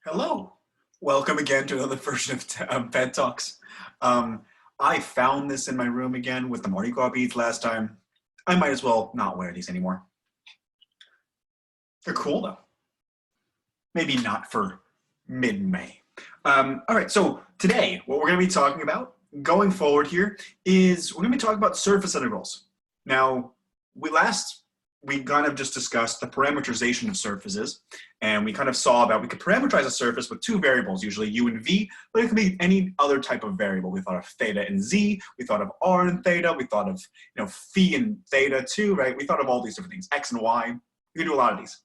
Hello. Welcome again to another version of Pet Talks. I found this in my room again with the Mardi Gras beads last time. I might as well not wear these anymore. They're cool though. Maybe not for mid-May. All right, so today what we're going to be talking about going forward here is we're going to be talking about surface integrals. Now, we kind of just discussed the parameterization of surfaces, and we kind of saw that we could parameterize a surface with two variables, usually u and v, but it could be any other type of variable. We thought of theta and z, we thought of r and theta, we thought of phi and theta too, right? We thought of all these different things, x and y. We can do a lot of these.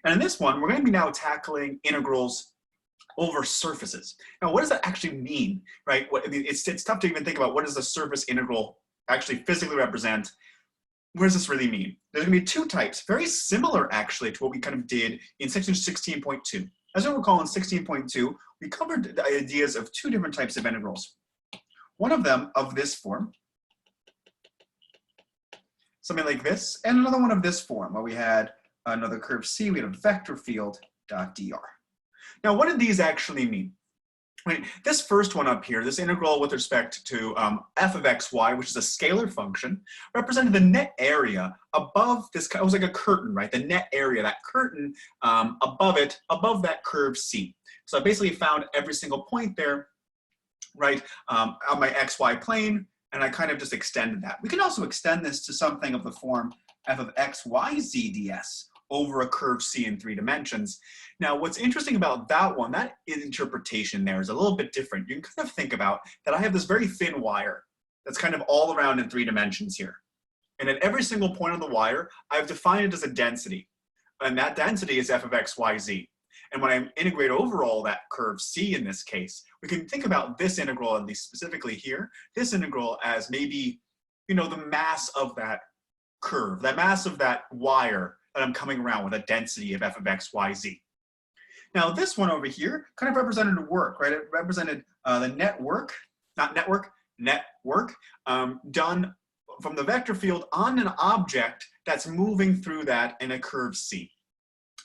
And in this one, we're going to be now tackling integrals over surfaces. Now, what does that actually mean, right? It's tough to even think about what does a surface integral actually physically represent. What does this really mean? There's going to be two types, very similar actually to what we kind of did in section 16.2. As you'll recall in 16.2, we covered the ideas of two different types of integrals. One of them of this form, something like this, and another one of this form, where we had another curve C, we had a vector field dot dr. Now, what did these actually mean? Right, this first one up here, this integral with respect to f of xy, which is a scalar function, represented the net area above this. It was like a curtain, right? The net area, that curtain above it, above that curve C. So I basically found every single point there, right, on my xy plane, and I kind of just extended that. We can also extend this to something of the form f of xyz ds over a curve C in 3 dimensions. Now, what's interesting about that one, that interpretation there is a little bit different. You can kind of think about that I have this very thin wire that's kind of all around in 3 dimensions here. And at every single point on the wire, I've defined it as a density. And that density is f of x, y, z. And when I integrate over all that curve C in this case, we can think about this integral, at least specifically here, this integral as maybe, the mass of that curve, the mass of that wire that I'm coming around with a density of f of x, y, z. Now this one over here kind of represented work, right? It represented the net work done from the vector field on an object that's moving through that in a curve C.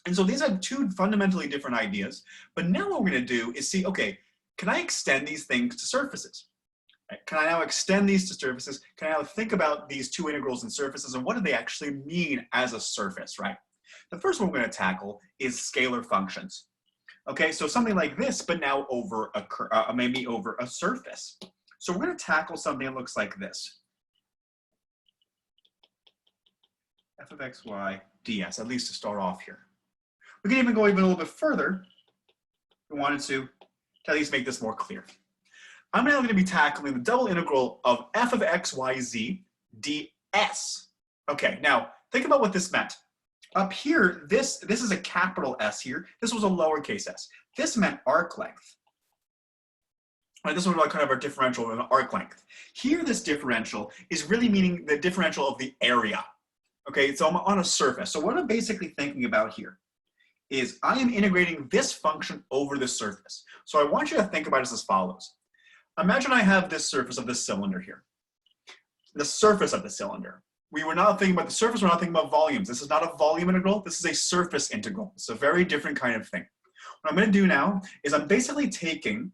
And so these are two fundamentally different ideas, but now what we're going to do is see, okay, can I extend these things to surfaces? Can I now extend these to surfaces? Can I now think about these two integrals and surfaces, and what do they actually mean as a surface, right? The first one we're going to tackle is scalar functions. Okay, so something like this, but now over maybe over a surface. So we're going to tackle something that looks like this. f of x, y, ds, at least to start off here. We can even go even a little bit further if we wanted to at least make this more clear. I'm now going to be tackling the double integral of f of x, y, z ds. Okay, now think about what this meant. Up here, this is a capital S here. This was a lowercase s. This meant arc length. Right, this was like kind of our differential of an arc length. Here, this differential is really meaning the differential of the area. Okay, so I'm on a surface. So what I'm basically thinking about here is I am integrating this function over the surface. So I want you to think about it as follows. Imagine I have this surface of this cylinder here. The surface of the cylinder. We were not thinking about the surface, we're not thinking about volumes. This is not a volume integral, this is a surface integral. It's a very different kind of thing. What I'm going to do now is I'm basically taking,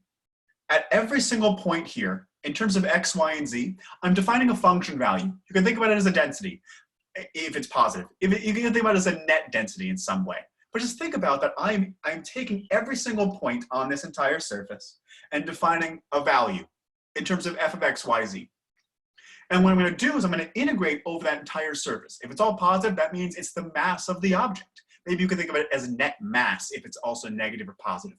at every single point here, in terms of x, y, and z, I'm defining a function value. You can think about it as a density, if it's positive. You can think about it as a net density in some way. But just think about that I'm taking every single point on this entire surface and defining a value in terms of f of x, y, z. And what I'm going to do is I'm going to integrate over that entire surface. If it's all positive, that means it's the mass of the object. Maybe you can think of it as net mass if it's also negative or positive.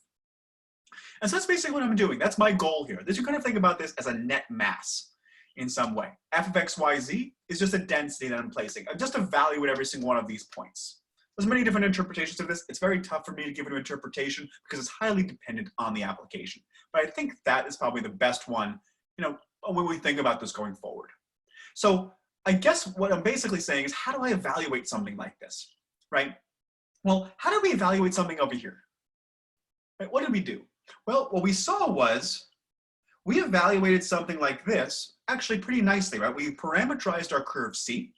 And so that's basically what I'm doing. That's my goal here. That you kind of think about this as a net mass in some way. F of x, y, z is just a density that I'm placing. I'm just evaluate every single one of these points. There's many different interpretations of this. It's very tough for me to give it an interpretation because it's highly dependent on the application. But I think that is probably the best one, when we think about this going forward. So I guess what I'm basically saying is, how do I evaluate something like this, right? Well, how do we evaluate something over here? Right? What did we do? Well, what we saw was we evaluated something like this actually pretty nicely, right? We parameterized our curve C.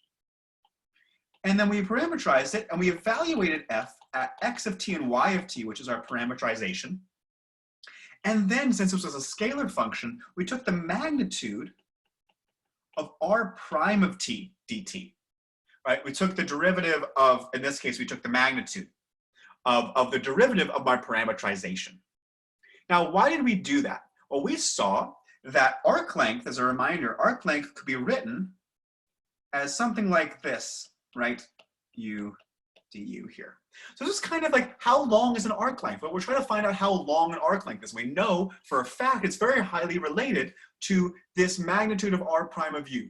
And then we parameterized it, and we evaluated f at x of t and y of t, which is our parameterization. And then, since this was a scalar function, we took the magnitude of r prime of t dt, right? We took the derivative of, in this case, we took the magnitude of the derivative of my parameterization. Now, why did we do that? Well, we saw that arc length, as a reminder, arc length could be written as something like this, right? U du here. So this is kind of like, how long is an arc length? Well, we're trying to find out how long an arc length is. We know for a fact it's very highly related to this magnitude of r prime of u,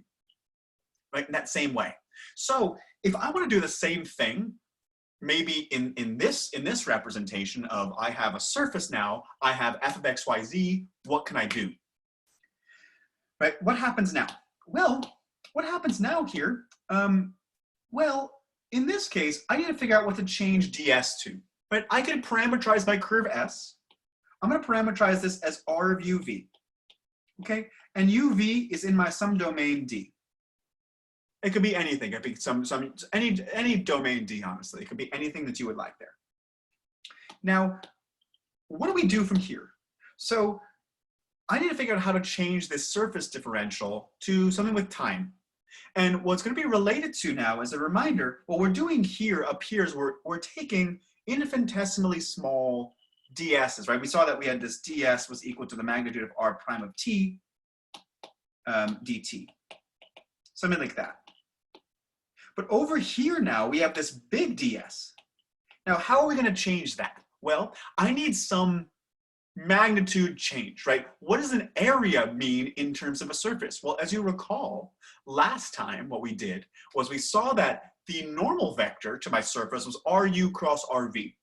right? In that same way. So if I want to do the same thing, maybe in this representation of I have a surface now, I have f of x, y, z, what can I do? Right, what happens now? Well, what happens now here? Well, in this case, I need to figure out what to change ds to, right? I can parameterize my curve S. I'm gonna parameterize this as r of uv, okay? And uv is in my some domain D. It could be anything. It could be any domain D, honestly. It could be anything that you would like there. Now, what do we do from here? So I need to figure out how to change this surface differential to something with time. And what's going to be related to now, as a reminder, what we're doing here up here is we're taking infinitesimally small ds's, right? We saw that we had this ds was equal to the magnitude of r prime of t dt, something like that. But over here now, we have this big ds. Now, how are we going to change that? Well, I need some magnitude change, right? What does an area mean in terms of a surface? Well, as you recall, last time what we did was we saw that the normal vector to my surface was RU cross RV.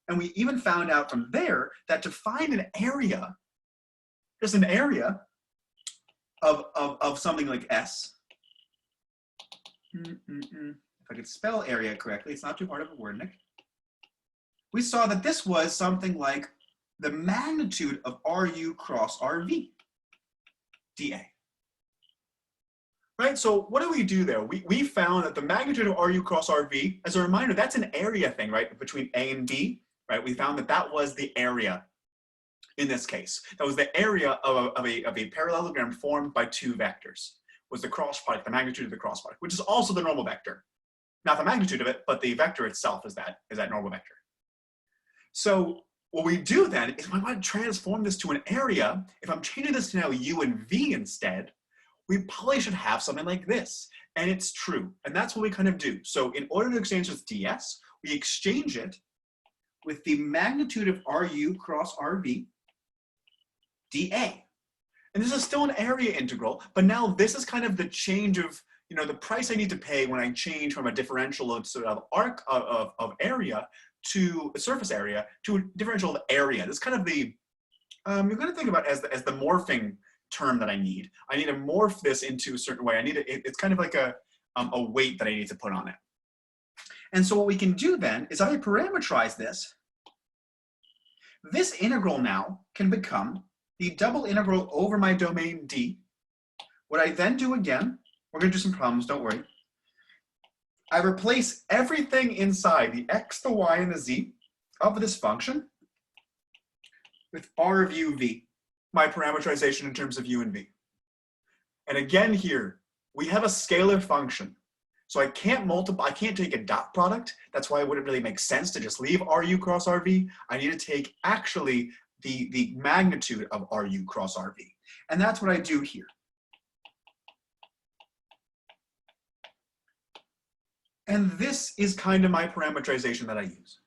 And we even found out from there that to find an area, just an area of something like S, if I could spell area correctly, it's not too hard of a word, Nick. We saw that this was something like the magnitude of RU cross RV, dA. Right, so what do we do there? We found that the magnitude of RU cross RV, as a reminder, that's an area thing, right, between A and B, right? We found that that was the area in this case. That was the area of a parallelogram formed by two vectors, was the cross product, the magnitude of the cross product, which is also the normal vector. Not the magnitude of it, but the vector itself is that normal vector. So what we do then is when I want to transform this to an area, if I'm changing this to now U and V instead, we probably should have something like this. And it's true. And that's what we kind of do. So in order to exchange this ds, we exchange it with the magnitude of RU cross RV dA. And this is still an area integral, but now this is kind of the change of, you know, the price I need to pay when I change from a differential of sort of arc of area to a surface area to a differential of area. This is kind of the, you're going to think about as the morphing term that I need. I need to morph this into a certain way. I need it's kind of like a weight that I need to put on it. And so what we can do then is I parameterize this. This integral now can become the double integral over my domain D. What I then do again, we're going to do some problems, don't worry. I replace everything inside the x, the y, and the z of this function with r of uv, my parameterization in terms of u and v. And again here, we have a scalar function. So I can't multiply, I can't take a dot product. That's why it wouldn't really make sense to just leave RU cross RV. I need to take actually the magnitude of RU cross RV. And that's what I do here. And this is kind of my parameterization that I use.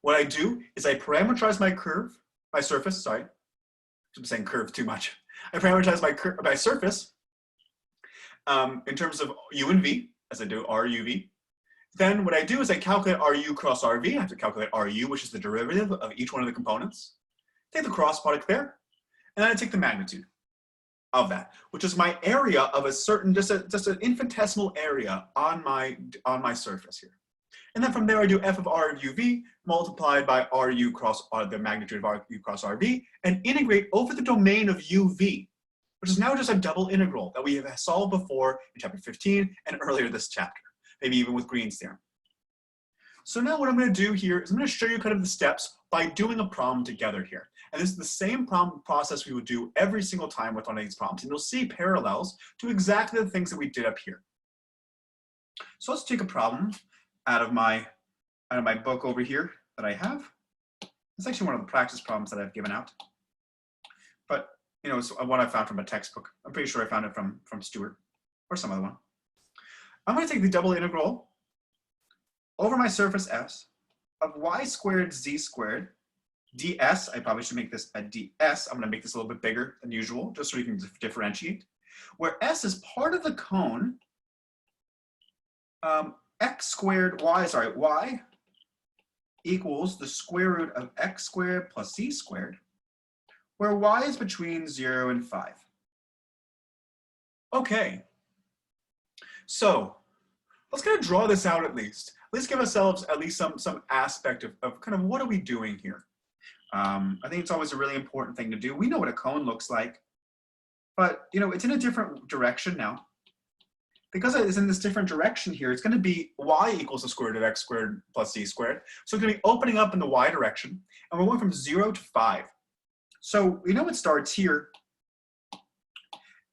What I do is I parameterize my curve, my surface, sorry. I'm saying curve too much. I parameterize my surface in terms of U and V, as I do RUV. Then what I do is I calculate RU cross RV. I have to calculate RU, which is the derivative of each one of the components. Take the cross product there, and then I take the magnitude of that, which is my area of a certain, just an infinitesimal area on my surface here. And then from there I do f of r of uv multiplied by ru cross the magnitude of ru cross rv, and integrate over the domain of uv, which is now just a double integral that we have solved before in chapter 15 and earlier this chapter. maybe even with Green's theorem. So now what I'm going to do here is I'm going to show you kind of the steps by doing a problem together here. And this is the same problem process we would do every single time with one of these problems. And you'll see parallels to exactly the things that we did up here. So let's take a problem out of my book over here that I have. It's actually one of the practice problems that I've given out. But you know, it's one I found from a textbook. I'm pretty sure I found it from Stewart or some other one. I'm going to take the double integral over my surface S of y squared z squared ds. I probably should make this a ds. I'm going to make this a little bit bigger than usual, just so we can differentiate. Where s is part of the cone, y equals the square root of x squared plus z squared, where y is between 0 and 5. Okay, so let's kind of draw this out at least. Let's give ourselves at least some aspect of kind of what are we doing here. I think it's always a really important thing to do. We know what a cone looks like, but you know, it's in a different direction now. Because it's in this different direction here, it's going to be y equals the square root of x squared plus z squared. So it's going to be opening up in the y direction, and we're going from 0 to 5. So we know it starts here,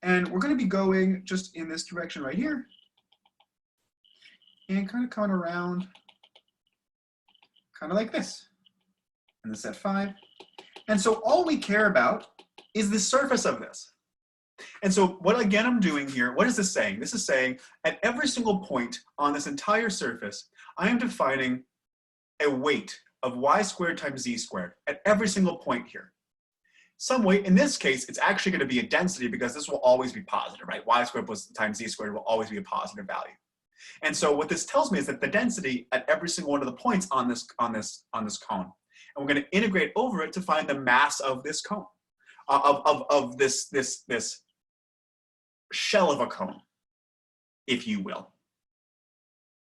and we're going to be going just in this direction right here, and kind of coming around, kind of like this. And this at 5. And so all we care about is the surface of this. And so what again I'm doing here, what is this saying? This is saying at every single point on this entire surface, I am defining a weight of y squared times z squared at every single point here. Some weight, in this case, it's actually going to be a density because this will always be positive, right? Y squared plus times z squared will always be a positive value. And so what this tells me is that the density at every single one of the points on this cone, and we're going to integrate over it to find the mass of this cone, of this shell of a cone, if you will,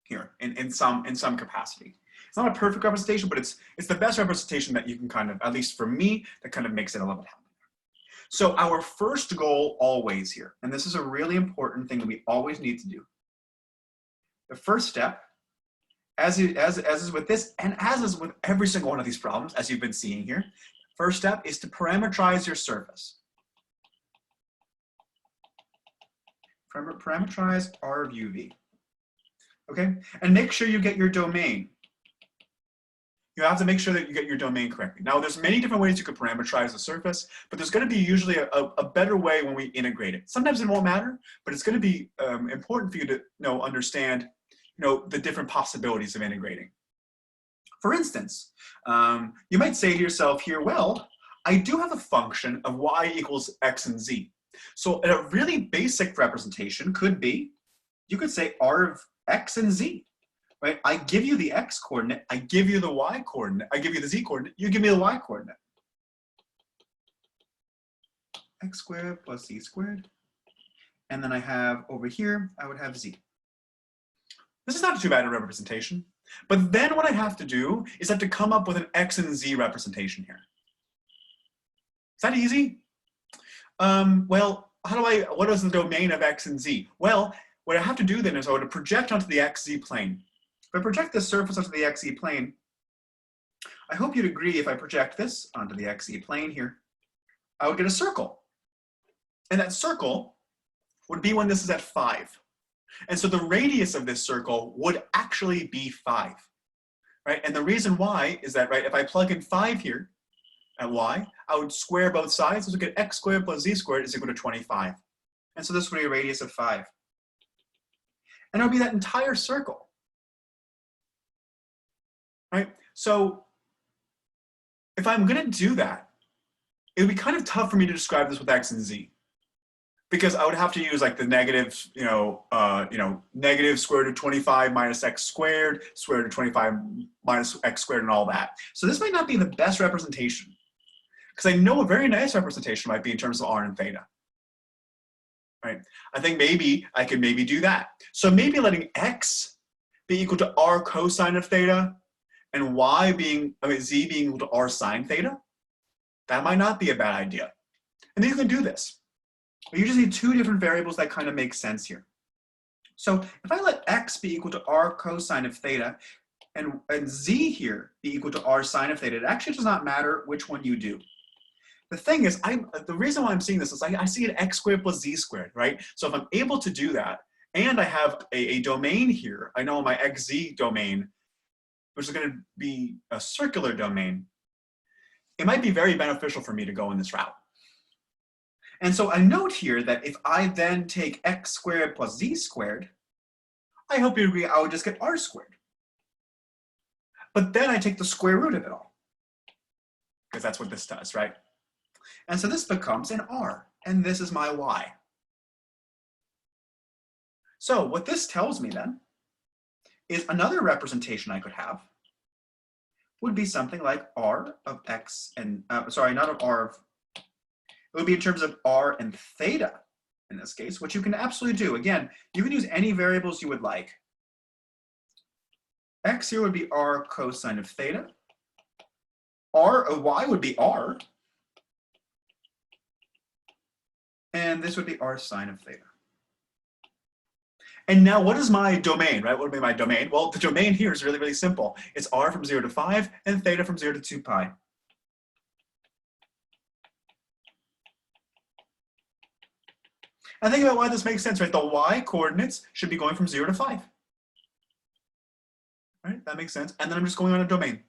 here in some capacity. It's not a perfect representation, but it's the best representation that you can kind of, at least for me, that kind of makes it a little bit happier. So our first goal always here, and this is a really important thing that we always need to do. The first step, as is with this, and as is with every single one of these problems, as you've been seeing here, first step is to parameterize your surface. Parameterize R of UV. Okay, and make sure you get your domain. You have to make sure that you get your domain correctly. Now, there's many different ways you could parameterize the surface, but there's going to be usually a better way when we integrate it. Sometimes it won't matter, but it's going to be important for you to understand the different possibilities of integrating. For instance, you might say to yourself here, well, I do have a function of y equals x and z. So a really basic representation could be, you could say R of x and z, right? I give you the x coordinate, I give you the y coordinate, I give you the z coordinate, you give me the y coordinate. X squared plus z squared. And then I have over here, I would have z. This is not too bad a representation. But then what I have to do is I have to come up with an x and z representation here. Is that easy? Well, what is the domain of x and z? Well, what I have to do then is I would project onto the xz plane. If I project this surface onto the xz plane, I hope you'd agree if I project this onto the xz plane here, I would get a circle. And that circle would be when this is at 5. And so the radius of this circle would actually be 5, right? And the reason why is that, right, if I plug in 5 here at y, I would square both sides, so we get x squared plus z squared is equal to 25. And so this would be a radius of 5. And it would be that entire circle, right? So if I'm going to do that, it would be kind of tough for me to describe this with x and z, because I would have to use like the negative, negative square root of 25 minus x squared, square root of 25 minus x squared, and all that. So this might not be the best representation, because I know a very nice representation might be in terms of r and theta. Right? I think maybe I could do that. So maybe letting x be equal to r cosine of theta, and z being equal to r sine theta. That might not be a bad idea. And then you can do this. But you just need 2 different variables that kind of make sense here. So if I let x be equal to r cosine of theta and z here be equal to r sine of theta, it actually does not matter which one you do. The thing is, the reason why I'm seeing this is I see an x squared plus z squared, right? So if I'm able to do that, and I have a domain here, I know my xz domain, which is going to be a circular domain, it might be very beneficial for me to go in this route. And so I note here that if I then take x squared plus z squared, I hope you agree I would just get r squared. But then I take the square root of it all, because that's what this does, right? And so this becomes an r, and this is my y. So what this tells me then is another representation I could have would be something like r of x and, sorry, not of r of, it would be in terms of r and theta in this case, which you can absolutely do. Again, you can use any variables you would like. X here would be r cosine of theta. Y would be r. And this would be r sine of theta. And now what is my domain, right? What would be my domain? Well, the domain here is really, really simple. It's r from 0 to 5 and theta from 0 to 2 pi. And think about why this makes sense, right? The y coordinates should be going from 0 to 5. Right? That makes sense. And then I'm just going on a domain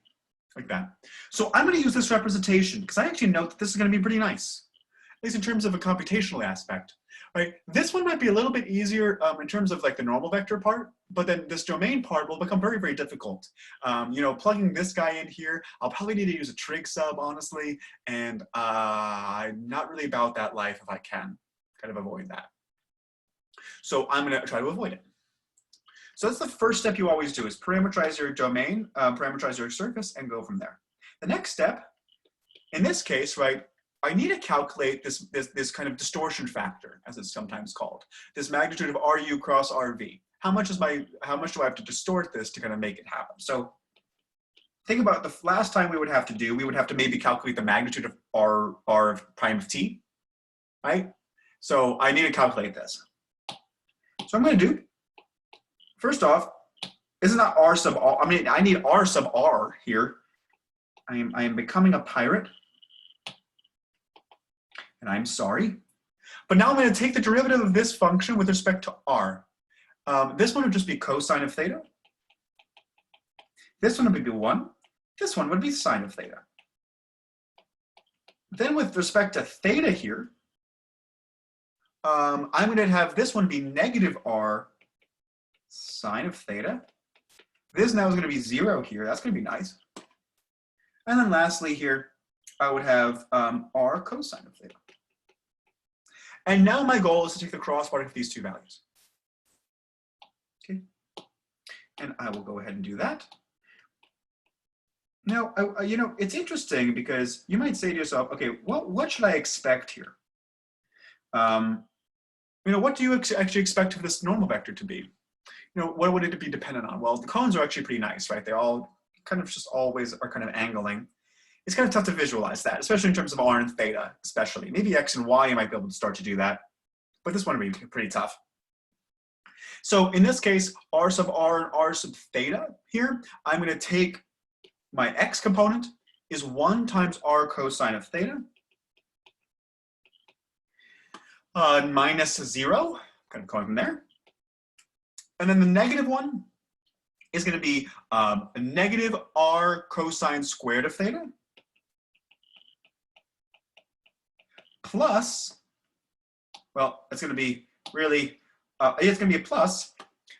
like that. So I'm going to use this representation because I actually note that this is going to be pretty nice, at least in terms of a computational aspect. Right? This one might be a little bit easier in terms of like the normal vector part, but then this domain part will become very, very difficult. You know, plugging this guy in here, I'll probably need to use a trig sub, honestly, and I'm not really about that life if I can kind of avoid that. So I'm going to try to avoid it. So that's the first step you always do, is parameterize your domain, parameterize your surface, and go from there. The next step, in this case, right, I need to calculate this kind of distortion factor, as it's sometimes called, this magnitude of RU cross RV. How much do I have to distort this to kind of make it happen? So think about the last time we would have to maybe calculate the magnitude of R of prime of t, right? So I need to calculate this. So I'm going to do, first off, isn't that R sub R? I mean, I need R sub R here. I am becoming a pirate. And I'm sorry. But now I'm going to take the derivative of this function with respect to r. This one would just be cosine of theta. This one would be 1. This one would be sine of theta. Then with respect to theta here, I'm going to have this one be negative r sine of theta. This now is going to be 0 here. That's going to be nice. And then lastly here, I would have r cosine of theta. And now my goal is to take the cross product of these two values. Okay. And I will go ahead and do that. Now, you know, it's interesting because you might say to yourself, okay, what should I expect here? You know, what do you actually expect of this normal vector to be? You know, what would it be dependent on? Well, the cones are actually pretty nice, right? They all kind of just always are kind of angling. It's kind of tough to visualize that, especially in terms of r and theta, especially. Maybe x and y, you might be able to start to do that, but this one would be pretty tough. So in this case, r sub r and r sub theta here, I'm going to take my x component is 1 times r cosine of theta minus 0, kind of going from there. And then the negative one is going to be a negative r cosine squared of theta plus, well, it's going to be really, it's going to be a plus,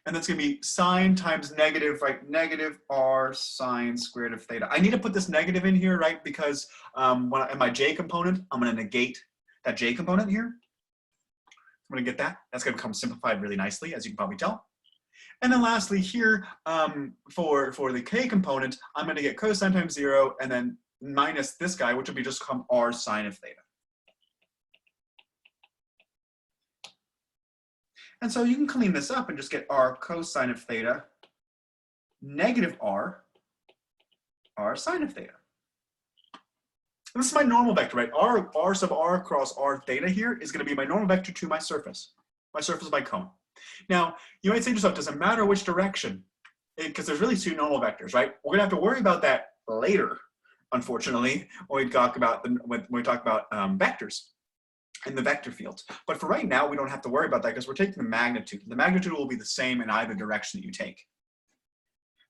and that's going to be sine times negative, right? Negative r sine squared of theta. I need to put this negative in here, right? Because in my j component, I'm going to negate that j component here. I'm going to get that. That's going to become simplified really nicely, as you can probably tell. And then lastly here, for the k component, I'm going to get cosine times 0, and then minus this guy, which will be just come r sine of theta. And so you can clean this up and just get r cosine of theta negative r sine of theta. And this is my normal vector, right? R sub r cross r theta here is going to be my normal vector to my surface of my cone. Now, you might say to yourself, does it matter which direction? Because there's really two normal vectors, right? We're gonna have to worry about that later, unfortunately, when we talk about vectors in the vector fields. But for right now, we don't have to worry about that because we're taking the magnitude. The magnitude will be the same in either direction that you take.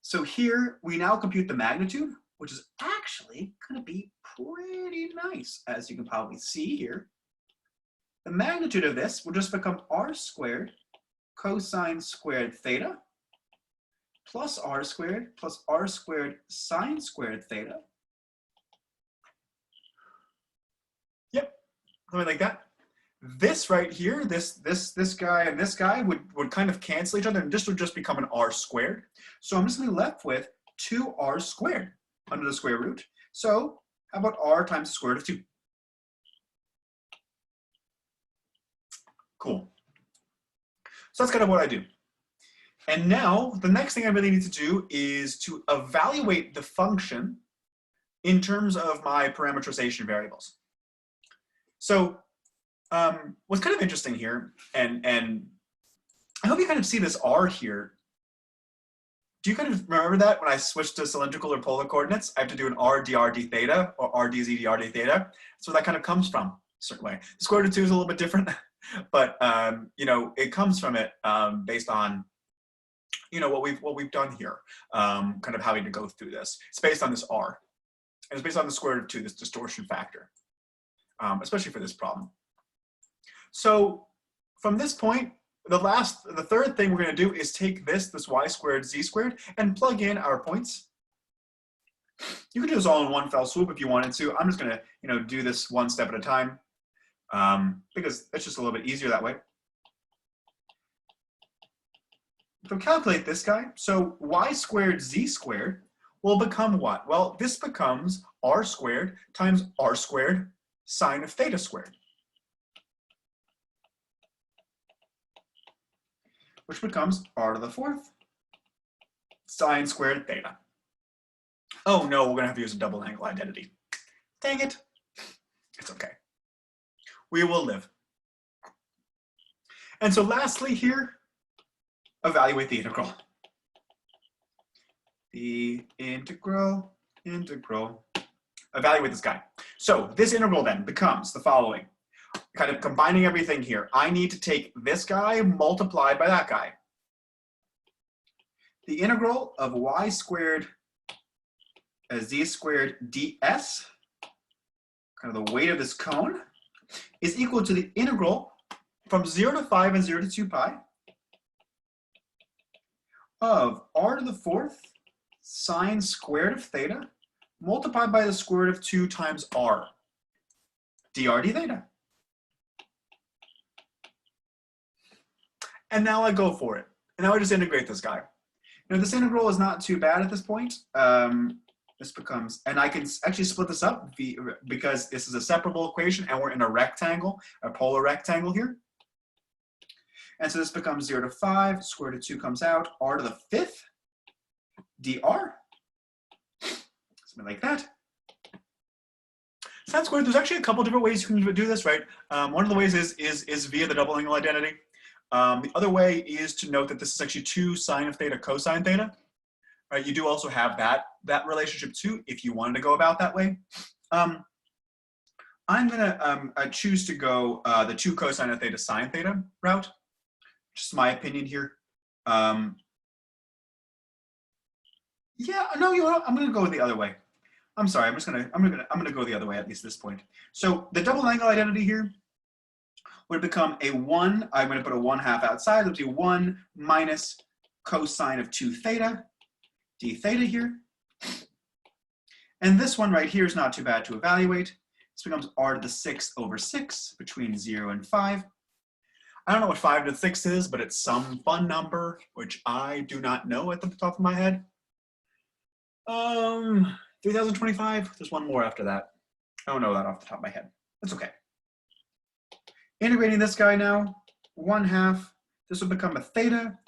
So here, we now compute the magnitude, which is actually gonna be pretty nice, as you can probably see here. The magnitude of this will just become r squared cosine squared theta plus r squared sine squared theta. Yep, something like that. This right here, this guy and this guy would kind of cancel each other, and this would just become an r squared. So I'm just gonna be left with 2r squared under the square root. So how about r times the square root of 2? Cool. So that's kind of what I do. And now the next thing I really need to do is to evaluate the function in terms of my parameterization variables. So what's kind of interesting here, and I hope you kind of see this r here. Do you kind of remember that when I switched to cylindrical or polar coordinates, I have to do an r dr d theta or r dz dr d theta? That's where that kind of comes from, a certain way. The square root of 2 is a little bit different, but you know, it comes from it based on what we've done here, kind of having to go through this. It's based on this r, and it's based on the square root of 2, this distortion factor, especially for this problem. So from this point, the third thing we're going to do is take this y squared z squared and plug in our points. You can do this all in one fell swoop if you wanted to. I'm just going to do this one step at a time because it's just a little bit easier that way. If we calculate this guy, so y squared z squared will become what? Well, this becomes r squared times r squared sine of theta squared, which becomes r to the 4th sine squared theta. Oh no, we're gonna have to use a double angle identity. Dang it. It's okay. We will live. And so lastly here, evaluate the integral. The integral. Evaluate this guy. So this integral then becomes the following. Kind of combining everything here. I need to take this guy multiplied by that guy. The integral of y squared z squared ds, kind of the weight of this cone, is equal to the integral from 0 to 5 and 0 to 2 pi of r to the 4th sine squared of theta multiplied by the square root of 2 times r dr d theta. And now I go for it. And now I just integrate this guy. Now this integral is not too bad at this point. This becomes, and I can actually split this up because this is a separable equation and we're in a rectangle, a polar rectangle here. And so this becomes 0 to 5, square root of 2 comes out, r to the 5th dr, something like that. Sine squared, there's actually a couple different ways you can do this, right? One of the ways is via the double angle identity. The other way is to note that this is actually 2 sine of theta cosine theta. Right, you do also have that relationship too, if you wanted to go about that way. I'm gonna choose to go the 2 cosine of theta sine theta route. Just my opinion here. Yeah, no, you know what? I'm gonna go the other way. I'm sorry, I'm gonna go the other way at least at this point. So the double angle identity here would become a 1. I'm gonna put a 1/2 outside. It'll be 1 minus cosine of 2 theta d theta here. And this one right here is not too bad to evaluate. This becomes r to the 6th over 6 between 0 and 5. I don't know what 5 to the 6th is, but it's some fun number, which I do not know at the top of my head. 3025, there's one more after that. I don't know that off the top of my head. That's okay. Integrating this guy now, 1/2. This will become a theta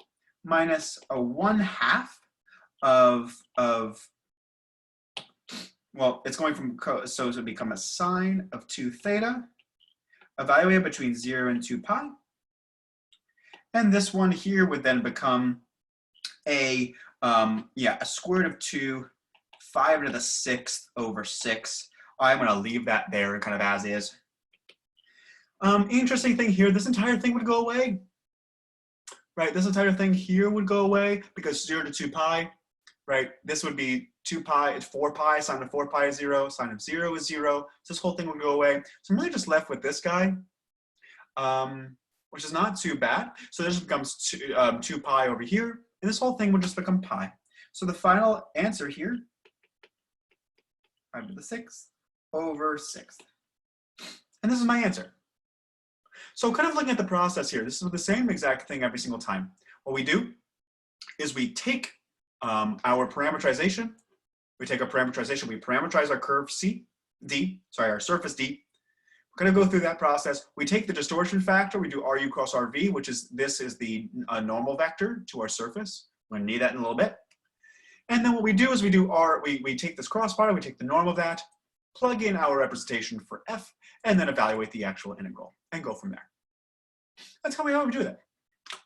minus a 1/2 of well, it's going from, so it would become a sine of 2 theta, evaluated between 0 and 2 pi. And this one here would then become a square root of 2, 5 to the 6th over 6. I'm going to leave that there kind of as is. Interesting thing here, this entire thing would go away. Right, this entire thing here would go away because 0 to 2 pi, right? This would be 2 pi, it's 4 pi, sine of 4 pi is 0, sine of 0 is 0. So this whole thing would go away. So I'm really just left with this guy, which is not too bad. So this becomes 2 pi over here, and this whole thing would just become pi. So the final answer here, 5 to the 6th over 6th. And this is my answer. So kind of looking at the process here, this is the same exact thing every single time. What we do is we take our parameterization, we parameterize our curve our surface D. We're gonna go through that process. We take the distortion factor, we do RU cross RV, which is, this is the normal vector to our surface. We're gonna need that in a little bit. And then what we do is we take this cross product, we take the norm of that, plug in our representation for F, and then evaluate the actual integral and go from there. That's how we do that.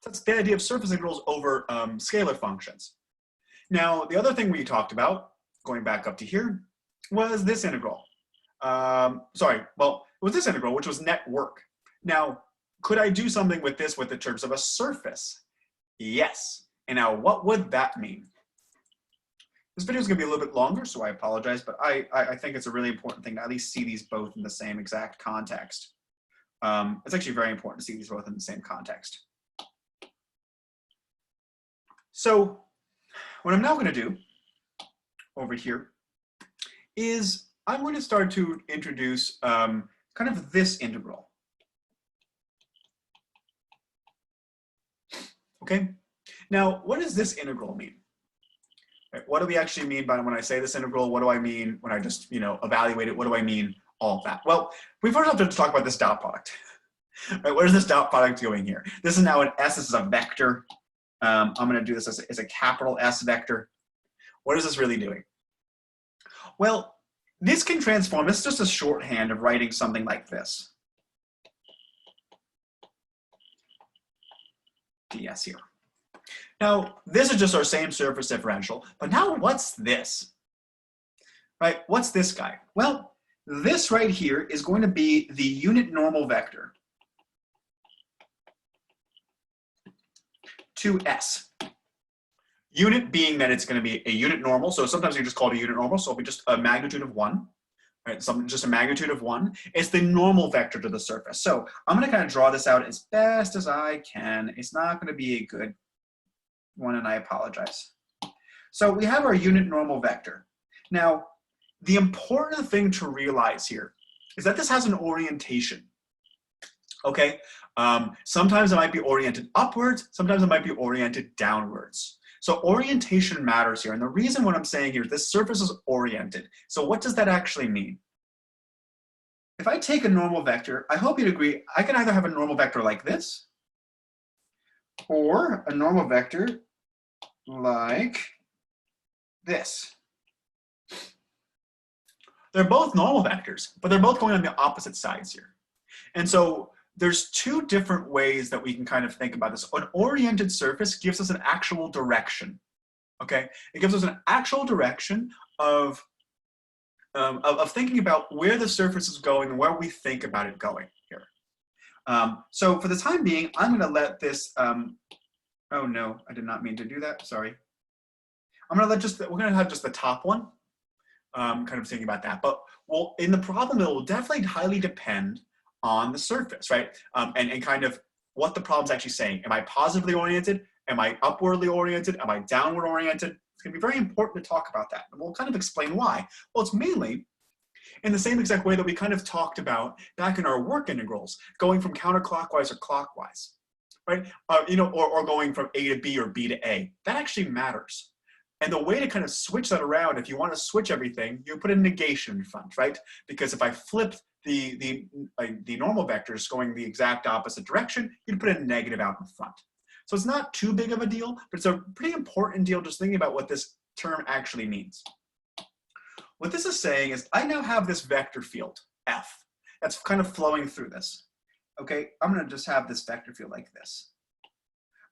That's the idea of surface integrals over scalar functions. Now, the other thing we talked about, going back up to here, was this integral. It was this integral, which was net work. Now, could I do something with this with the terms of a surface? Yes. And now, what would that mean? This video is going to be a little bit longer, so I apologize, but I think it's a really important thing to at least see these both in the same exact context. It's actually very important to see these both in the same context. So what I'm now going to do over here is I'm going to start to introduce kind of this integral. Okay, now what does this integral mean? Right, what do we actually mean by when I say this integral? What do I mean when I just, evaluate it? What do I mean? All of that. Well, we first have to talk about this dot product. Right, where's this dot product going here? This is now an S, this is a vector. I'm going to do this as a capital S vector. What is this really doing? Well, this can transform, this is just a shorthand of writing something like this. ds here. Now, this is just our same surface differential, but now what's this? Right, what's this guy? Well, this right here is going to be the unit normal vector to S. Unit being that it's going to be a unit normal, so sometimes you just call it a unit normal, so it'll be just a magnitude of 1. Right, just a magnitude of 1. It's the normal vector to the surface. So I'm going to kind of draw this out as best as I can. It's not going to be a good one, and I apologize. So we have our unit normal vector. Now, the important thing to realize here is that this has an orientation. Okay, sometimes it might be oriented upwards, sometimes it might be oriented downwards. So orientation matters here, and the reason what I'm saying here is this surface is oriented. So what does that actually mean? If I take a normal vector, I hope you'd agree, I can either have a normal vector like this, or a normal vector like this. They're both normal vectors, but they're both going on the opposite sides here. And so there's two different ways that we can kind of think about this. An oriented surface gives us an actual direction, okay? It gives us an actual direction of thinking about where the surface is going and where we think about it going here. So for the time being, I'm gonna let this, oh no, I did not mean to do that, sorry. I'm gonna let we're gonna have just the top one, kind of thinking about that. But well, in the problem, it will definitely highly depend on the surface, right? And kind of what the problem's actually saying. Am I positively oriented? Am I upwardly oriented? Am I downward oriented? It's gonna be very important to talk about that. And we'll kind of explain why. Well, it's mainly in the same exact way that we kind of talked about back in our work integrals, going from counterclockwise or clockwise, right? Or going from A to B or B to A. That actually matters. And the way to kind of switch that around, if you want to switch everything, you put a negation in front, right? Because if I flip the normal vectors going the exact opposite direction, you'd put a negative out in front. So it's not too big of a deal, but it's a pretty important deal just thinking about what this term actually means. What this is saying is I now have this vector field, F, that's kind of flowing through this. Okay, I'm going to just have this vector field like this.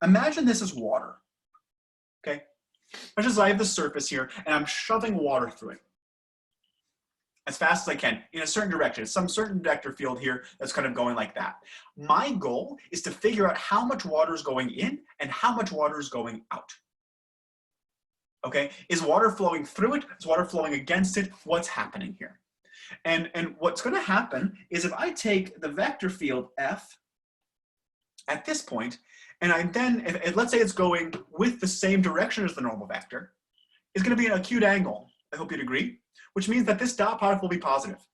Imagine this is water, okay? Imagine I have the surface here and I'm shoving water through it as fast as I can in a certain direction, some certain vector field here that's kind of going like that. My goal is to figure out how much water is going in and how much water is going out. Okay, is water flowing through it? Is water flowing against it? What's happening here? And what's going to happen is if I take the vector field F at this point, and I then, if let's say it's going with the same direction as the normal vector, it's going to be an acute angle. I hope you'd agree, which means that this dot product will be positive.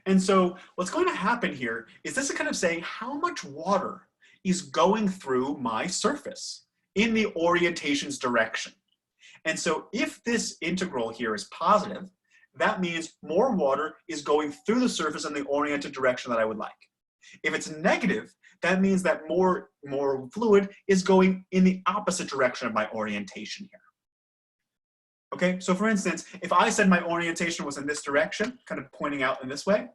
And so what's going to happen here is this is kind of saying how much water is going through my surface in the orientation's direction. And so if this integral here is positive, that means more water is going through the surface in the oriented direction that I would like. If it's negative, that means that more fluid is going in the opposite direction of my orientation here. Okay, so for instance, if I said my orientation was in this direction, kind of pointing out in this way,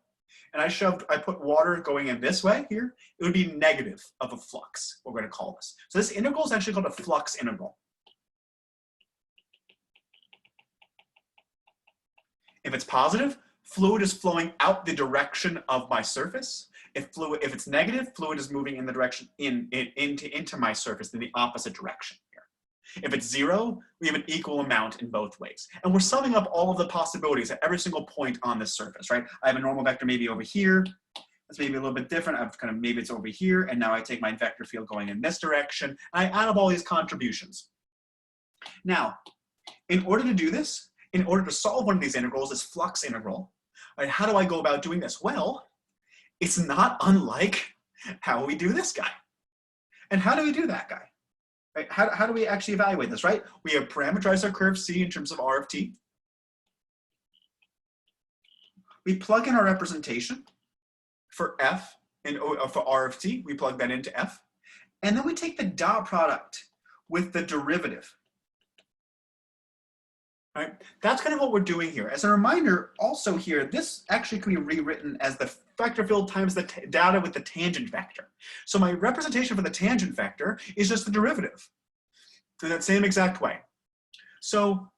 and I put water going in this way here, it would be negative of a flux, we're going to call this. So this integral is actually called a flux integral. If it's positive, fluid is flowing out the direction of my surface. If it's negative, fluid is moving in the direction into my surface in the opposite direction here. If it's zero, we have an equal amount in both ways. And we're summing up all of the possibilities at every single point on this surface, right? I have a normal vector maybe over here. That's maybe a little bit different. I've kind of, maybe it's over here, and now I take my vector field going in this direction, and I add up all these contributions. Now, in order to do this, in order to solve one of these integrals, this flux integral, right, how do I go about doing this? Well, it's not unlike how we do this guy. And how do we do that guy? Right? How do we actually evaluate this, right? We have parameterized our curve C in terms of R of t. We plug in our representation for F and for R of t. We plug that into F. And then we take the dot product with the derivative. Right? That's kind of what we're doing here. As a reminder, also here, this actually can be rewritten as the vector field times the data with the tangent vector. So my representation for the tangent vector is just the derivative in that same exact way. So,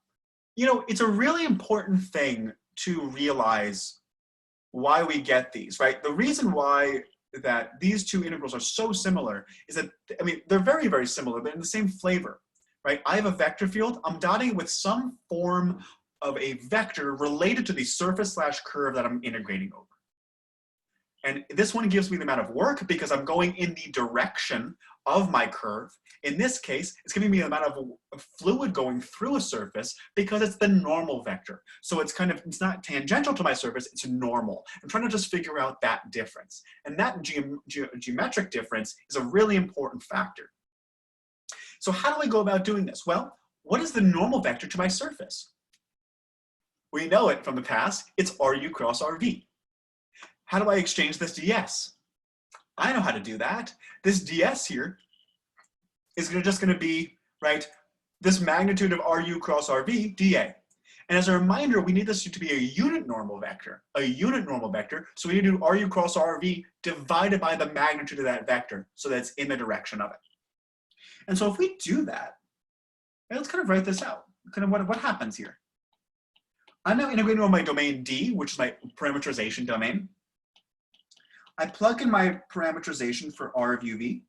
you know, it's a really important thing to realize why we get these, right? The reason why that these two integrals are so similar is that, I mean, they're very, very similar. They're in the same flavor. Right? I have a vector field. I'm dotting it with some form of a vector related to the surface / curve that I'm integrating over. And this one gives me the amount of work because I'm going in the direction of my curve. In this case, it's giving me the amount of fluid going through a surface because it's the normal vector. So it's kind of, it's not tangential to my surface, it's normal. I'm trying to just figure out that difference. And that geometric difference is a really important factor. So how do I go about doing this? Well, what is the normal vector to my surface? We know it from the past. It's RU cross RV. How do I exchange this ds? I know how to do that. This ds here is just going to be, right, this magnitude of RU cross RV, dA. And as a reminder, we need this to be a unit normal vector. So we need to do RU cross RV divided by the magnitude of that vector, so that's in the direction of it. And so if we do that, let's kind of write this out. Kind of what happens here. I'm now integrating on my domain D, which is my parameterization domain. I plug in my parameterization for R of UV.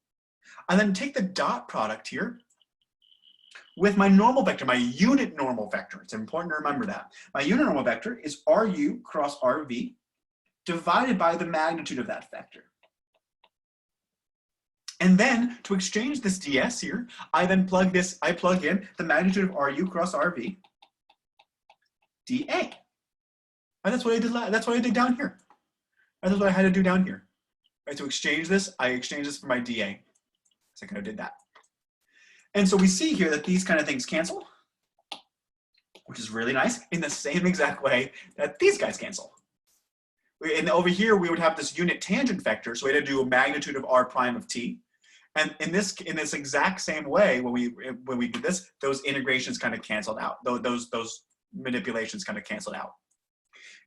I then take the dot product here with my normal vector, my unit normal vector. It's important to remember that. My unit normal vector is RU cross RV divided by the magnitude of that vector. And then to exchange this ds here, I then plug in the magnitude of RU cross RV dA. And that's what I did. That's what I did down here. And that's what I had to do down here. Right, to exchange this, I exchanged this for my dA. So I kind of did that. And so we see here that these kind of things cancel, which is really nice, in the same exact way that these guys cancel. And over here, we would have this unit tangent vector, so we had to do a magnitude of r prime of t. And in this exact same way, when we did this, those integrations kind of canceled out. Those manipulations kind of canceled out.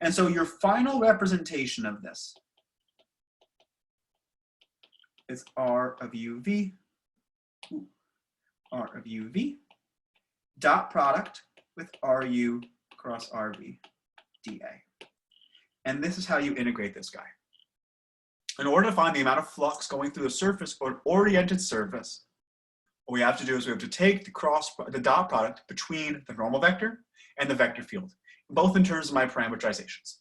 And so your final representation of this is R of UV, R of UV, dot product with RU cross RV dA. And this is how you integrate this guy. In order to find the amount of flux going through the surface or an oriented surface, what we have to do is we have to take the dot product between the normal vector and the vector field, both in terms of my parameterizations.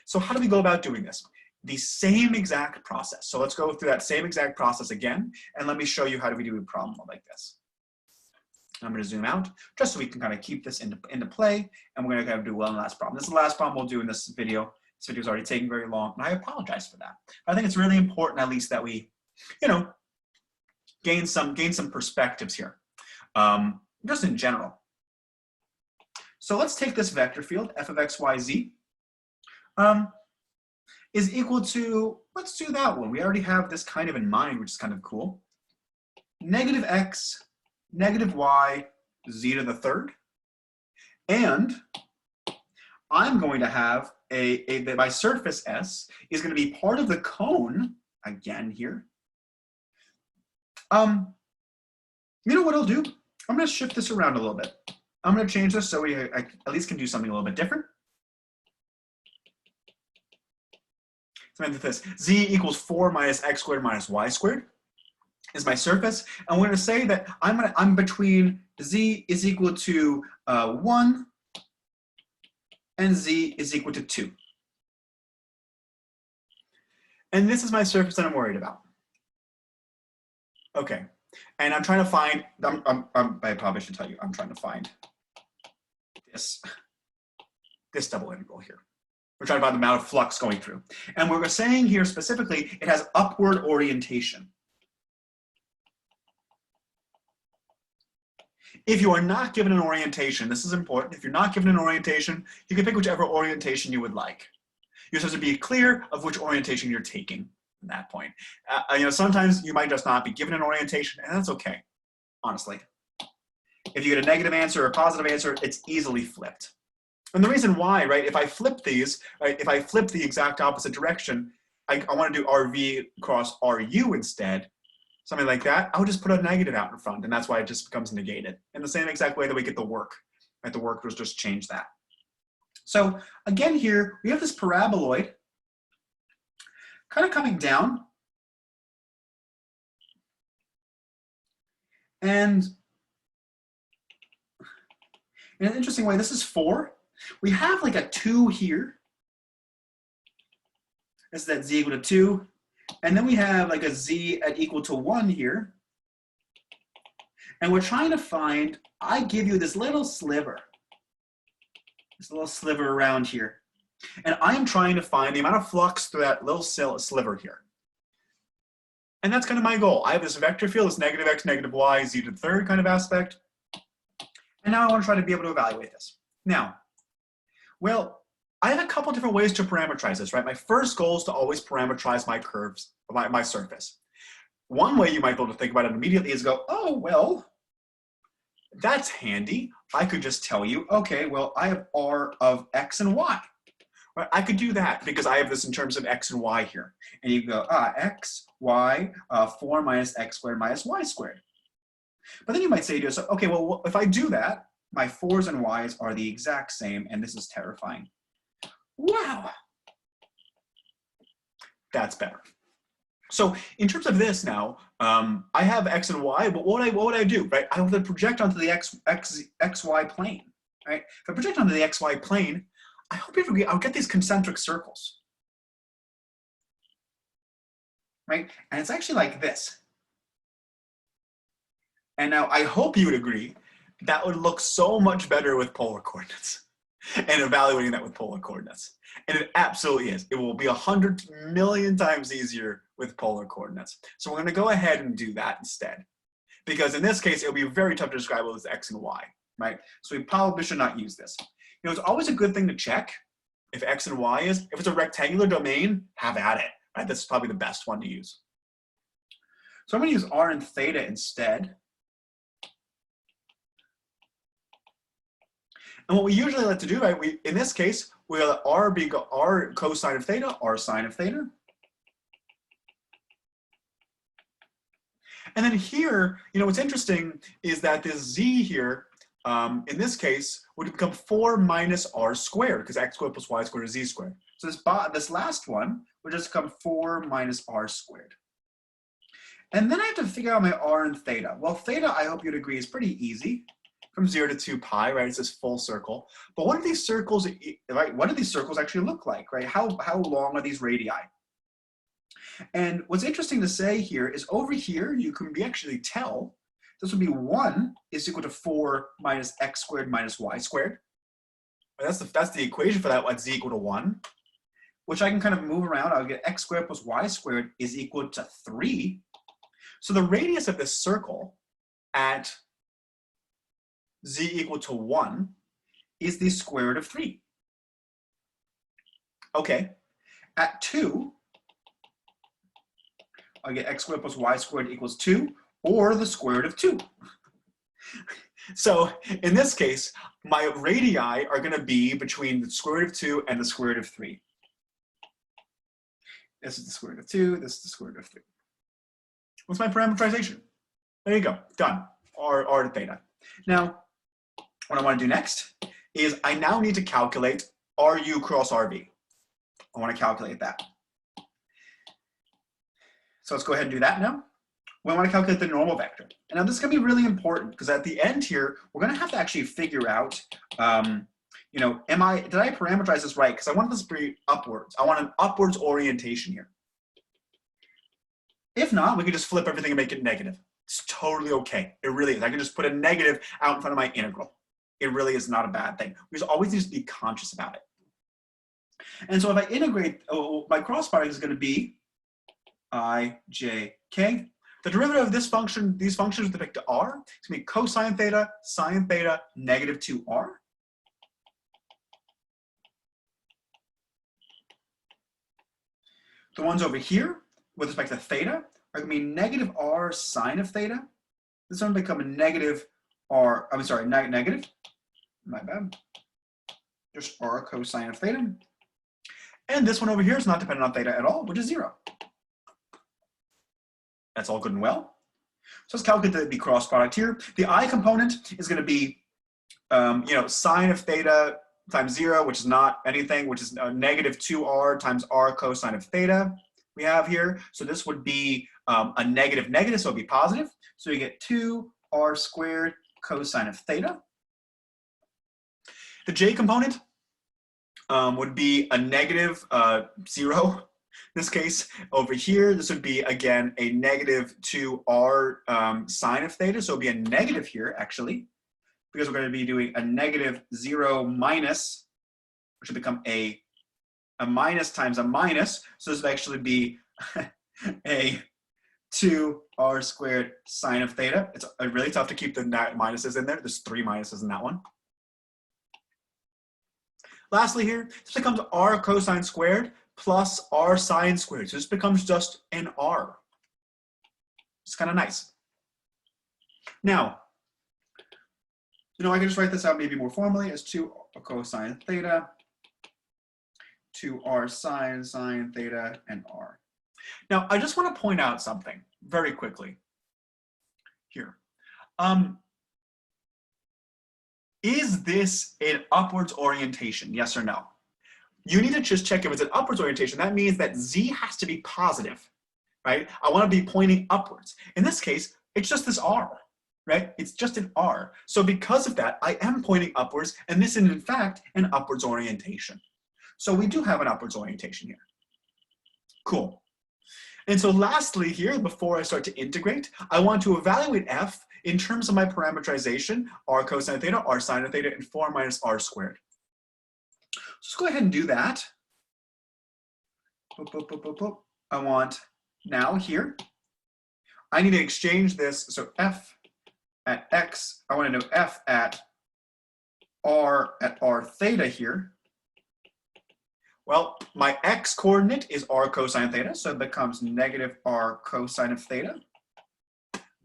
So how do we go about doing this? The same exact process. So let's go through that same exact process again, and let me show you how do we do a problem like this. I'm going to zoom out just so we can kind of keep this into play, and we're going to kind of do one last problem. This is the last problem we'll do in this video. This video is already taking very long, and I apologize for that. I think it's really important, at least, that we, gain some perspectives here, just in general. So let's take this vector field, f of x, y, z, is equal to, let's do that one. We already have this kind of in mind, which is kind of cool. Negative x, negative y, z to the third. And I'm going to have my surface S is going to be part of the cone, again here. You know what I'll do? I'm going to shift this around a little bit. I'm going to change this so I at least can do something a little bit different. So I'm going to do this. Z equals 4 minus x squared minus y squared is my surface. And we're going to say that I'm between z is equal to 1 and z is equal to 2. And this is my surface that I'm worried about. Okay, and I'm trying to find, I probably should tell you, I'm trying to find this double integral here. We're trying to find the amount of flux going through. And what we're saying here specifically, it has upward orientation. If you are not given an orientation, this is important, if you're not given an orientation, you can pick whichever orientation you would like. You're supposed to be clear of which orientation you're taking at that point. Sometimes you might just not be given an orientation, and that's okay, honestly. If you get a negative answer or a positive answer, it's easily flipped. And the reason why, right, if I flip these, right, if I flip the exact opposite direction, I want to do RV cross RU instead, something like that, I would just put a negative out in front, and that's why it just becomes negated. In the same exact way that we get the work, right? The work was just change that. So again here, we have this paraboloid kind of coming down. And in an interesting way, this is 4. We have like a 2 here. This is that z equal to 2. And then we have like a z at equal to 1 here. And we're trying to find, I give you this little sliver around here. And I am trying to find the amount of flux through that little sliver here. And that's kind of my goal. I have this vector field, this negative x, negative y, z to the third kind of aspect. And now I want to try to be able to evaluate this. Now, well, I have a couple different ways to parameterize this, right? My first goal is to always parameterize my curves, my surface. One way you might be able to think about it immediately is go, oh, well, that's handy. I could just tell you, okay, well, I have R of x and y. Right? I could do that because I have this in terms of x and y here. And you go, x, y, 4 minus x squared minus y squared. But then you might say to yourself, okay, well, if I do that, my 4's and y's are the exact same, and this is terrifying. Wow, that's better. So in terms of this now, I have x and y, but what would I do, right? I would project onto the xy plane, right? If I project onto the xy plane, I hope I'll get these concentric circles, right? And it's actually like this. And now I hope you would agree that would look so much better with polar coordinates and evaluating that with polar coordinates. And it absolutely is. It will be 100 million times easier with polar coordinates. So we're going to go ahead and do that instead. Because in this case, it'll be very tough to describe as x and y, right? So we probably should not use this. You know, it's always a good thing to check if x and y is. If it's a rectangular domain, have at it, right? This is probably the best one to use. So I'm going to use r and theta instead. And what we usually like to do, right, in this case, we let r be r cosine of theta, r sine of theta. And then here, what's interesting is that this z here, in this case, would become 4 minus r squared, because x squared plus y squared is z squared. So this last one would just become 4 minus r squared. And then I have to figure out my r and theta. Well, theta, I hope you'd agree, is pretty easy. From 0 to 2 pi, right? It's this full circle. But what do these circles, right? What do these circles actually look like, right? How long are these radii? And what's interesting to say here is over here, you can actually tell this would be 1 is equal to 4 minus x squared minus y squared. That's the equation for that, z equal to 1, which I can kind of move around. I'll get x squared plus y squared is equal to 3. So the radius of this circle at z equal to 1 is the square root of 3. Okay, at 2, I get x squared plus y squared equals 2, or the square root of 2. So in this case, my radii are going to be between the square root of 2 and the square root of 3. This is the square root of 2, this is the square root of 3. What's my parameterization? There you go, done, r to theta. Now, what I want to do next is I now need to calculate RU cross RV. I want to calculate that. So let's go ahead and do that now. We want to calculate the normal vector. And now this is going to be really important because at the end here, we're going to have to actually figure out, did I parameterize this right? Because I want this to be upwards. I want an upwards orientation here. If not, we could just flip everything and make it negative. It's totally okay. It really is. I can just put a negative out in front of my integral. It really is not a bad thing. We just always need to be conscious about it. And so if I integrate, my cross product is going to be I, j, k. The derivative of this function, these functions with respect to r, is going to be cosine theta, sine theta, negative 2r. The ones over here, with respect to theta, are going to be negative r sine of theta. This one will become a negative r, I'm sorry, negative, my bad, just r cosine of theta. And this one over here is not dependent on theta at all, which is 0. That's all good and well. So let's calculate the cross product here. The I component is going to be, sine of theta times 0, which is not anything, which is negative 2r times r cosine of theta we have here. So this would be a negative negative, so it would be positive. So you get 2r squared cosine of theta. The j component would be a negative 0. In this case, over here, this would be, again, a negative 2r sine of theta. So it would be a negative here, actually, because we're going to be doing a negative 0 minus, which would become a minus times a minus. So this would actually be a 2r squared sine of theta. It's really tough to keep the minuses in there. There's 3 minuses in that one. Lastly here, this becomes r cosine squared plus r sine squared. So this becomes just an r. It's kind of nice. Now, I can just write this out maybe more formally as 2 cosine theta, 2r sine theta, and r. Now, I just want to point out something very quickly here. Is this an upwards orientation, yes or no? You need to just check if it's an upwards orientation. That means that z has to be positive, right? I want to be pointing upwards. In this case, it's just this r, right? It's just an r. So because of that, I am pointing upwards, and this is in fact an upwards orientation. So we do have an upwards orientation here. Cool. And so lastly here, before I start to integrate, I want to evaluate f in terms of my parameterization, r cosine theta, r sine theta, and 4 minus r squared. So let's go ahead and do that. I want now here, I need to exchange this. So f at x, I want to know f at r theta here. Well, my x coordinate is r cosine theta, so it becomes negative r cosine of theta.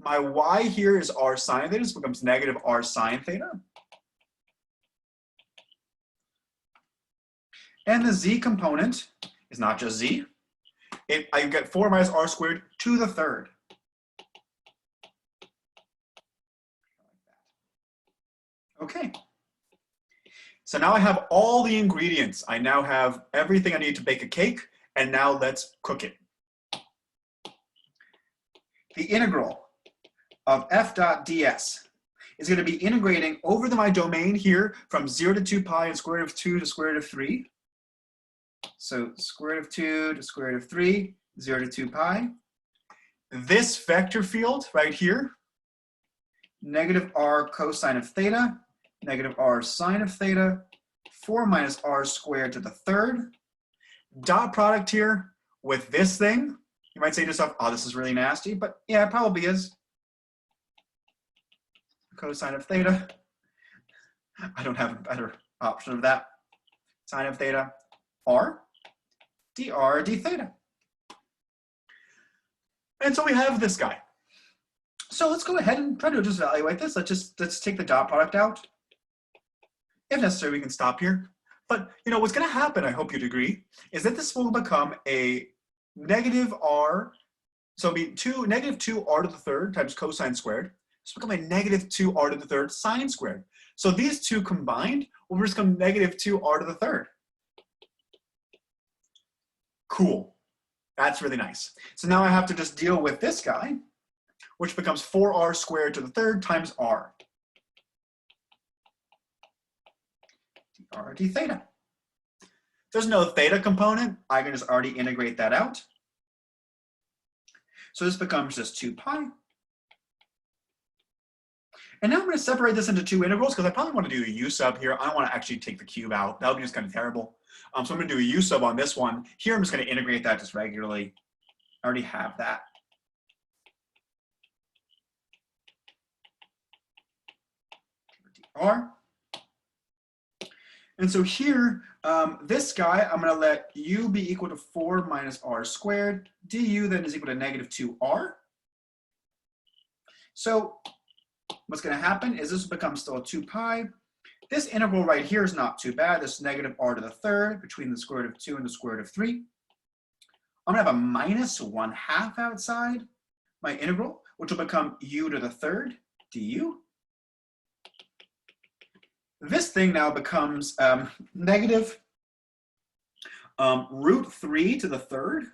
My y here is r sine theta, so it becomes negative r sine theta. And the z component is not just z. I get 4 minus r squared to the third. Okay. So now I have all the ingredients. I now have everything I need to bake a cake, and now let's cook it. The integral of f dot ds is going to be integrating over my domain here from 0 to 2 pi and square root of 2 to square root of 3. So square root of 2 to square root of 3, 0 to 2 pi. This vector field right here, negative r cosine of theta, negative r sine of theta, 4 minus r squared to the third. Dot product here with this thing. You might say to yourself, oh, this is really nasty, but yeah, it probably is. Cosine of theta. I don't have a better option of that. Sine of theta, r, dr d theta. And so we have this guy. So let's go ahead and try to just evaluate this. Let's take the dot product out. If necessary, we can stop here. But you know what's going to happen, I hope you'd agree, is that this will become a negative r, so it'll be negative 2 r to the third times cosine squared. This will become a negative 2 r to the third sine squared. So these two combined will just become negative 2 r to the third. Cool. That's really nice. So now I have to just deal with this guy, which becomes 4r squared to the third times r. dr d theta. There's no theta component. I can just already integrate that out. So this becomes just 2 pi. And now I'm going to separate this into two integrals because I probably want to do a u sub here. I don't want to actually take the cube out. That would be just kind of terrible. So I'm going to do a u sub on this one. Here I'm just going to integrate that just regularly. I already have that. dr. And so here, this guy, I'm going to let u be equal to 4 minus r squared. Du then is equal to negative 2r. So what's going to happen is this will become still 2 pi. This integral right here is not too bad. This negative r to the third between the square root of 2 and the square root of 3. I'm going to have a minus 1/2 outside my integral, which will become u to the third du. This thing now becomes negative root 3 to the third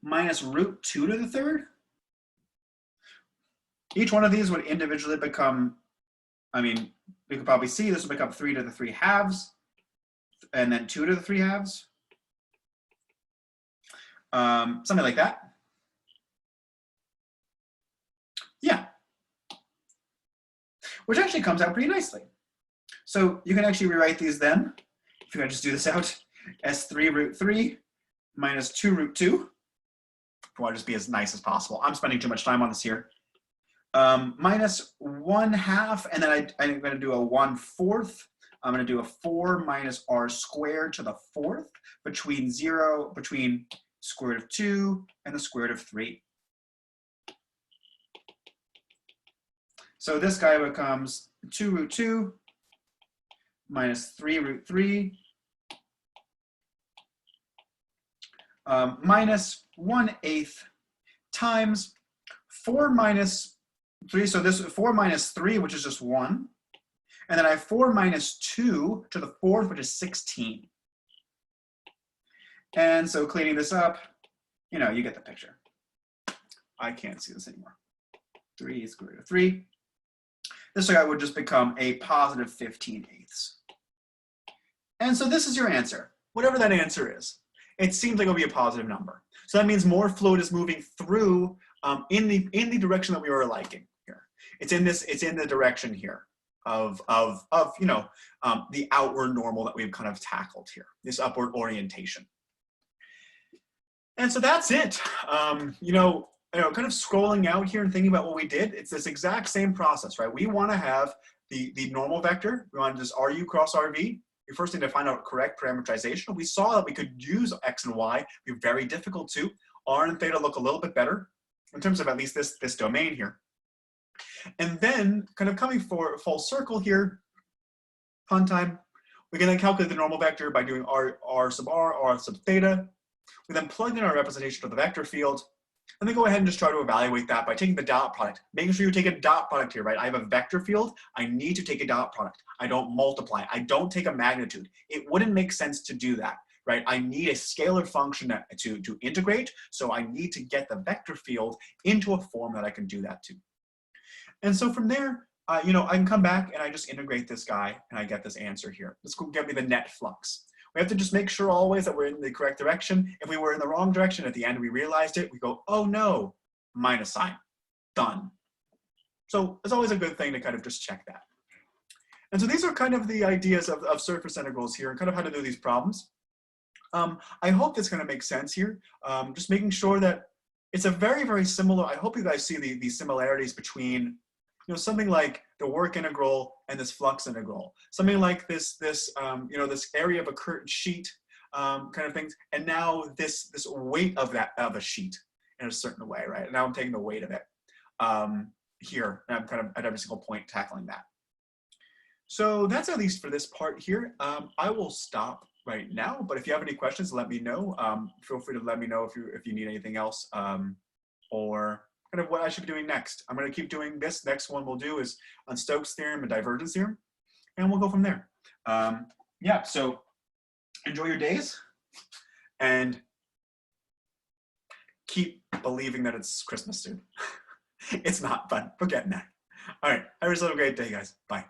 minus root 2 to the third. Each one of these would individually become, I mean, we could probably see this will become 3 to the 3 halves, and then 2 to the 3 halves. Something like that. Yeah. Which actually comes out pretty nicely. So you can actually rewrite these then. If you want to just do this out, S3 root 3 minus 2 root 2. I want to just be as nice as possible. I'm spending too much time on this here. Minus 1/2, and then I'm going to do a 1/4. I'm going to do a 4 minus r squared to the fourth between square root of 2 and the square root of 3. So this guy becomes 2 root 2 minus 3 root 3 minus 1/8 times 4 minus 3. So this 4 minus 3, which is just 1. And then I have 4 minus 2 to the fourth, which is 16. And so cleaning this up, you know, you get the picture. I can't see this anymore. 3 square root of 3. This guy would just become a positive 15/8. And so this is your answer, whatever that answer is. It seems like it'll be a positive number. So that means more fluid is moving through in the direction that we were liking here. It's in the direction here of you know, the outward normal that we've kind of tackled here, this upward orientation. And so that's it. You know, kind of scrolling out here and thinking about what we did, it's this exact same process, right? We want to have the normal vector. We want to just RU cross RV. We first need to find out correct parameterization. We saw that we could use X and Y. It'd be very difficult to. R and theta look a little bit better in terms of at least this domain here. And then kind of coming for full circle here, fun time, we can then calculate the normal vector by doing R sub theta. We then plug in our representation of the vector field. Let me go ahead and just try to evaluate that by taking the dot product. Making sure you take a dot product here, right? I have a vector field. I need to take a dot product. I don't multiply. I don't take a magnitude. It wouldn't make sense to do that, right? I need a scalar function to integrate. So I need to get the vector field into a form that I can do that to. And so from there, you know, I can come back and I just integrate this guy and I get this answer here. This will give me the net flux. We have to just make sure always that we're in the correct direction. If we were in the wrong direction at the end, we realized it, we go, oh no, minus sign, done. So it's always a good thing to kind of just check that. And so these are kind of the ideas of surface integrals here and kind of how to do these problems. I hope that's going to make sense here. Just making sure that it's a very, very similar, I hope you guys see the similarities between, you know, something like the work integral and this flux integral, something like this you know, this area of a curtain sheet kind of things, and now this weight of a sheet in a certain way, right? Now I'm taking the weight of it here, and I'm kind of at every single point tackling that. So that's at least for this part here. I will stop right now, but if you have any questions, let me know. Feel free to let me know if you need anything else, or kind of what I should be doing next. I'm going to keep doing this. Next one we'll do is on Stokes' theorem and divergence theorem, and we'll go from there. Yeah, so enjoy your days and keep believing that it's Christmas soon. It's not, but we're getting there. All right, have yourself a great day, guys. Bye.